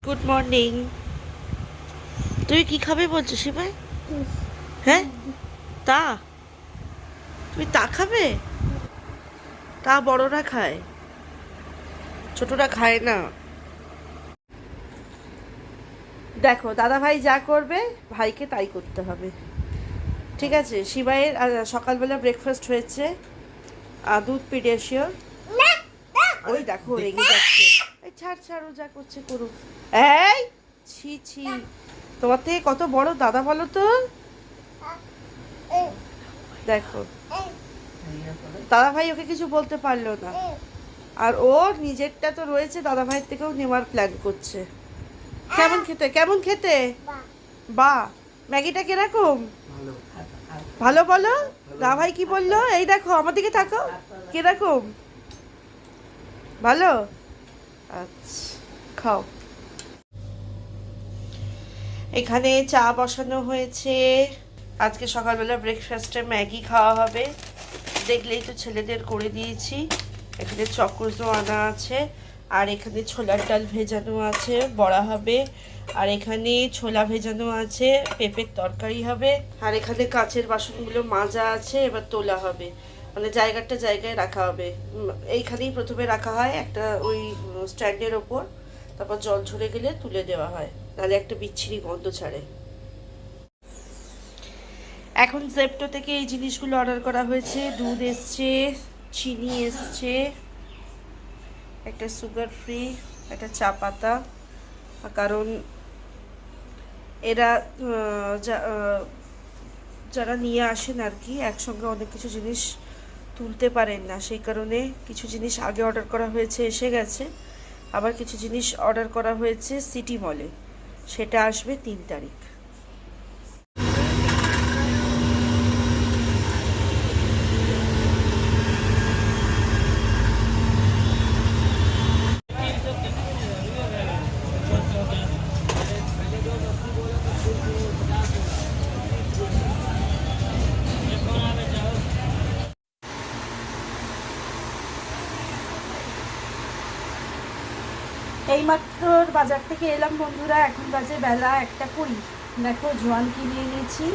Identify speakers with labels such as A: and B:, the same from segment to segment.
A: Good morning. তুমি কি খাবে বলছো শিবাই? হ্যাঁ, তা তুমি তা খাবে? তা বড়রা খায়, ছোটরা খায় না। দেখো দাদা ভাই যা করবে ভাইকে তাই করতে হবে, ঠিক আছে? শিবাইয়ের সকালবেলা ব্রেকফাস্ট হয়েছে দুধ পিডিয়াশিওর। ওই দেখো রেগে যাচ্ছে। এই ছাড় ছাড়, ও যা করছে করুক। এই ছি ছি, তোমার থেকে কত বড় দাদা বলো তো। দেখো দাদা ভাই ওকে কিছু বলতে পারলো না, আর ও নিজেরটা তো রয়েছে, দাদা ভাইয়ের থেকেও নেওয়ার প্ল্যান করছে। কেমন খেতে, কেমন খেতে? বা ম্যাগিটা কিরকম? ভালো বলো। দাদা ভাই কি বললো? এই দেখো আমার দিকে থাকো, কিরকম? ভালো? আচ্ছা, খাও। এখানে চা বসানো হয়েছে, আজকে সকালবেলা ব্রেকফাস্টে ম্যাগি খাওয়া হবে, দেখলেই তো ছেলেদের করে দিয়েছি। এখানে চক্রজো আনা আছে, আর এখানে ছোলার ডাল ভেজানো আছে, বড়া হবে, আর এখানে ছোলা ভেজানো আছে, পেঁপের তরকারি হবে, আর এখানে কাচের বাসনগুলো মাজা আছে, এবার তোলা হবে, মানে জায়গাটা জায়গায় রাখা হবে। এইখানেই প্রথমে রাখা হয় একটা ওই স্ট্যান্ডের ওপর, তারপর জল ঝরে গেলে তুলে দেওয়া হয়, নাহলে একটা বিচ্ছিরি গন্ধ ছাড়ে। এখন জেপ্টো থেকে এই জিনিসগুলো অর্ডার করা হয়েছে। দুধ এসছে, চিনি এসছে, একটা সুগার ফ্রি, একটা চা পাতা, কারণ এরা যারা নিয়ে আসেন আর কি, একসঙ্গে অনেক কিছু জিনিস তুলতে পারেন না, সেই কারণে কিছু জিনিস আগে অর্ডার করা হয়েছে, এসে গেছে। আবার কিছু জিনিস অর্ডার করা হয়েছে সিটি মলে, সেটা আসবে 3 তারিখ। এইমাত্র বাজার থেকে এলাম বন্ধুরা, এখন বাজে বেলা 1টা 20। দেখো জোয়ান কিনে এনেছি,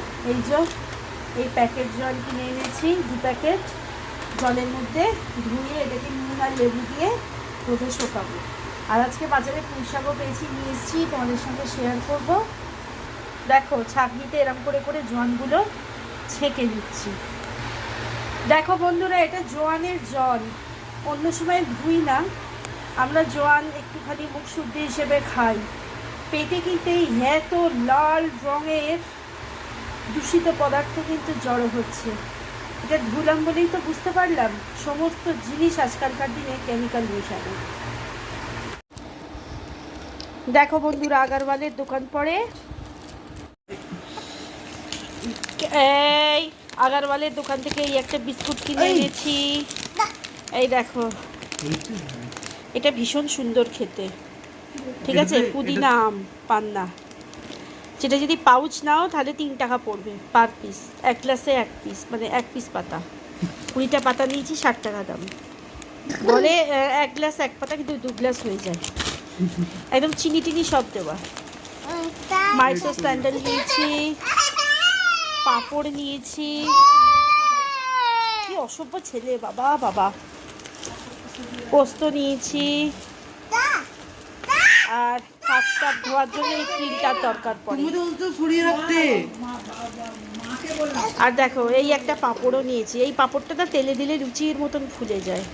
A: এই প্যাকেট জল কিনে এনেছি 2 প্যাকেট। জলের মধ্যে ধুয়ে এটাকে নুন আর লেবু দিয়ে রোদে শুকাবো। আর আজকে বাজারে পুঁই শাকও পেয়েছি, নিয়ে এসেছি, তোমাদের সঙ্গে শেয়ার করব। দেখো ছাঁকনিতে এরম করে করে জোয়ানগুলো ছেঁকে দিচ্ছি। দেখো বন্ধুরা, এটা জোয়ানের জল, অন্য সময় ধুই না, আমরা জোয়ান একটুখানি মুখ শুদ্ধি হিসেবে খাই। পেটে কিন্তু এই এত লাল রঙের দূষিত পদার্থ কিন্তু জড়ো হচ্ছে। এটা ধুলাম বলেই তো বুঝতে পারলাম, সমস্ত জিনিস আজকালকার দিনে কেমিক্যাল মেশানো। দেখো বন্ধুরা, আগারওয়ালের দোকান পড়ে, এই আগারওয়ালের দোকান থেকে এই একটা বিস্কুট কিনে এনেছি। এই দেখো, এটা ভীষণ সুন্দর খেতে, ঠিক আছে? পুদিনা আম পান্না, যেটা যদি পাউচ নাও তাহলে 3 টাকা পড়বে পার পিস, 1 গ্লাসে 1 পিস, মানে 1 পিস পাতা। 20টা পাতা নিয়েছি, 60 টাকা দাম। বলে 1 গ্লাস 1 পাতা, কিন্তু 2 গ্লাস হয়ে যায়, একদম চিনি টিনি সব দেওয়া। মাইসো স্যান্ডেল নিয়েছি, পাঁপড় নিয়েছি। কি অসভ্য ছেলে, বাবা বাবা। পোস্ত নিয়েছি, আর হাত ধোয়ার জন্য এই ক্রিমটার দরকার পড়ে। আর দেখো এই একটা পাঁপড়ও নিয়েছি, এই পাঁপড়টা না তেলে দিলে লুচির মতন ফুলে যায়।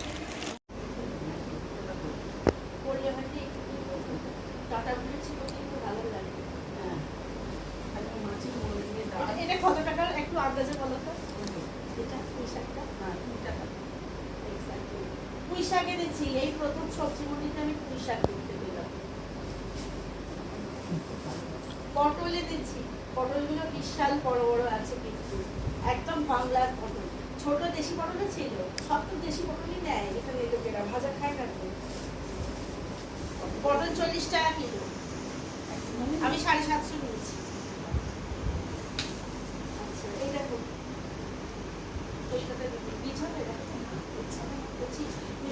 A: এটা কত টাকার একটু আন্দাজে বলো তো? এটা পুঁই শাক এনেছি, এই প্রথম সবজি মন্ডিতে আমি পুঁই শাক কিনতে পেলাম। পটল এনেছি, পটলগুলো বিশাল বড় বড় আছে, কিন্তু একদম বাংলার পটল। ছোট দেশি পটলও ছিল, সব তো দেশি পটলই নেয় এখানে লোকেরা, ভাজা খায় না তো। পটল 40 টাকা কিলো, আমি 750 নিয়েছি। আচ্ছা এই দেখো, বীজ হবে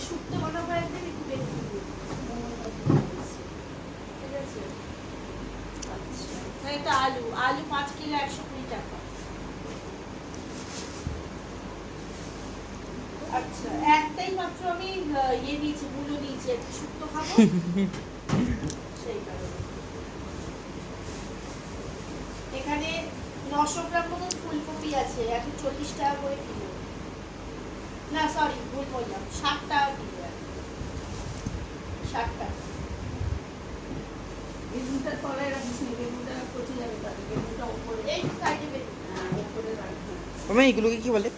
A: শুক্তো বানাবো একদিন, একটু বেশি ঠিক আছে। এটা আলু আলু 5 কিলো 120 টাকা। আচ্ছা একটাই মাত্র আমি ইয়ে দিয়েছি, মূলো দিয়েছি, একটু শুক্তো খাবো সেই কারণে। এখানে 900 গ্রাম মতো ফুলকপি আছে, এখন 40 টাকা করে কিলো। না সরি ভুল বললাম, 60 টাকা কিলো। 60 টাকা। বেগুনটা তলায় রাখিস নি, বেগুনটা পচে যাবে, তাহলে বেগুনটা উপরে এই সাইডে বেগুন, হ্যাঁ উপরে রাখবো।
B: আমি এইগুলোকে কি বলে?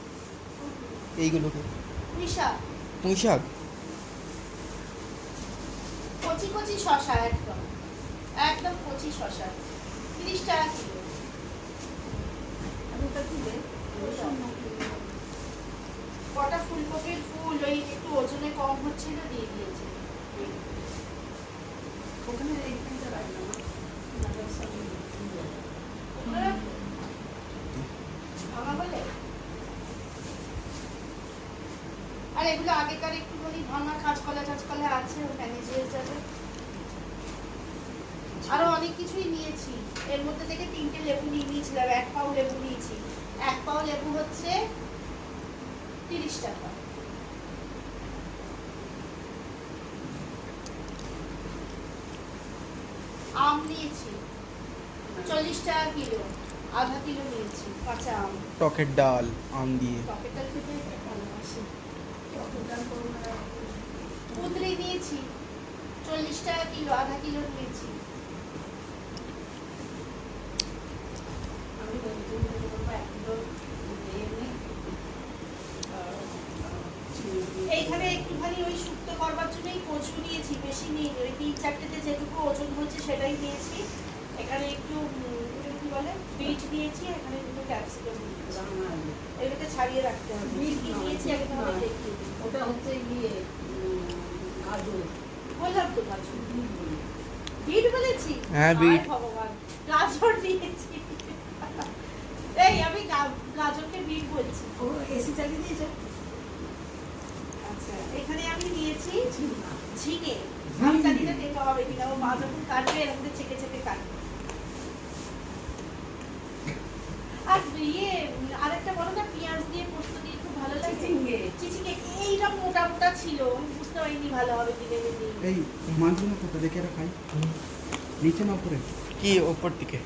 B: এইগুলোকে
A: পুঁই শাক।
B: পুঁই শাক।
A: কচি কচি শসা, একদম একদম কচি শসা, 30 টাকা কিলো। আলুটা তুলে কটা ফুলকপির ফুল ওই একটু ওজনে কম হচ্ছিল দিয়ে দিয়েছে। ওখানে এইখানটা রাখলাম ভাঙা বলে। আর এগুলো আগেকার একটুখানি ভাঙা কাঁচকলা টাচকলা আছে, ম্যানেজ হয়ে যাবে। আরো অনেক কিছুই নিয়েছি, এর মধ্যে থেকে 3টে লেবু নিয়ে নিয়েছিলাম, 1 পাও লেবু নিয়েছি। 1 পাও লেবু হচ্ছে 30 টাকা। আম নিয়েছি 40 টাকা কিলো, আধা কিলো নিয়েছি কাঁচা আম।
B: টকের ডাল আম দিয়ে।
A: টকের ডাল খেতে ভালোবাসি। টকের ডাল করবো না। কুঁদরি নিয়েছি 40 টাকা কিলো, আধা কিলো নিয়েছি। আমি এইখানে একটুখানি ওই শুক্তো করবার জন্যই কচু নিয়েছি, বেশি নিয়ে ওই 3-4টেতে যেটুকু ওজন হচ্ছে সেটাই নিয়েছি। এখানে একটু কি বলে বিট দিয়েছি, এখানে দুটো ক্যাপসিকাম দিয়েছি। এগুলোকে ছাড়িয়ে রাখতে হবে। বিট কি নিয়েছি আগে তোমাদের দেখিয়ে দিই। ওটা হচ্ছে গিয়ে গাজর, বললাম তো গাজর। বিট বলেছি?
B: হ্যাঁ বিট।
A: ভগবান, গাজর দিয়েছি। এই আমি গাজরকে বিট বলছি। ও এসি চালিয়ে দিয়েছে। আচ্ছা এখানে আমি নিয়েছি ঝিঙে। আমি জানি না দেখতে হবে কিনা, ও মা যখন কাটবে এর মধ্যে চেকে চেকে কাটবে। আর ইয়ে আরেকটা বলো না, পেঁয়াজ দিয়ে পোস্ত দিয়ে খুব ভালো লাগে। চিচিঙ্গে। চিচিঙ্গে এইটা মোটা মোটা ছিল, আমি বুঝতে পারিনি ভালো হবে দিনে দিনে।
C: এই মাছগুলো কোথা দেখে রাখাই নিচে না উপরে?
B: কি ওপর দিকে?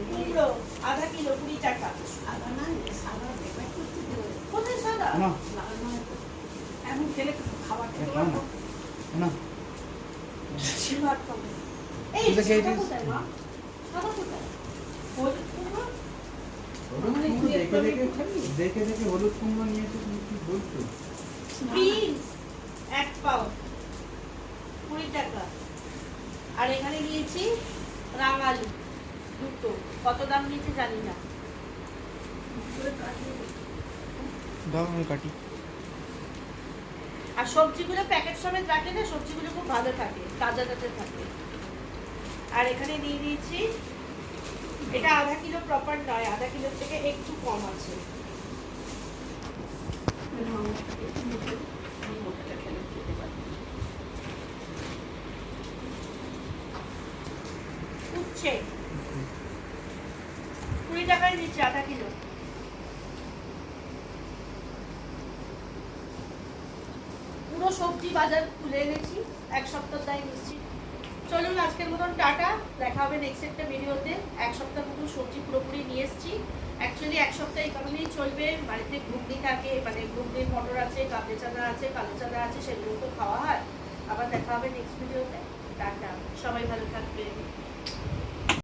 A: কুমড়ো আধা কিলো 20 টাকা। আধা না সাদা দেখবে কোথায় সাদা?
C: না
A: এমন খেলে খাবার খেতে
C: না
A: পারবো
C: না
A: শিবার খাবো। এই
C: এটা খেয়ে
A: সাদা
C: দিস।
A: কোথায় মা? সাদা কোথায়? হলুদ কুমড়ো?
C: হলুদ কুমড়ো দেখে দেখে হলুদ কুমড়ো নিয়েছে, তুমি কি বলছো?
A: বিনস 1 পাও 20 টাকা। আর এখানে নিয়েছি রাঙালু দুটো, কত দাম নিয়েছে জানি না।
B: দাও আমি কাটি।
A: আর সবজিগুলো প্যাকেট সমেত রাখলে না, সবজিগুলো খুব ভালো থাকে, তাজা তাজা থাকে। আর এখানে নিয়ে নিয়েছি, এটা আধা কিলো প্রপার নয়, আধা কিলোর থেকে একটু কম আছে। উচ্ছে 20 টাকায় দিচ্ছি আধা কিলো। পুরো সবজি বাজার খুলে এনেছি, 1 সপ্তাহ তাই নিচ্ছি। চলুন আজকের মতন টাটা, দেখা হবে নেক্সট একটা ভিডিওতে। 1 সপ্তাহ মতন সবজি পুরোপুরি নিয়ে এসেছি। অ্যাকচুয়ালি 1 সপ্তাহ এই কারণেই চলবে, বাড়িতে ঘুগনি থাকে, মানে ঘুগনির মটর আছে, কাবলি চানা আছে, কালো চানা আছে, সেগুলো তো খাওয়া হয়। আবার দেখা হবে নেক্সট ভিডিওতে। টাটা, সবাই ভালো থাকবে।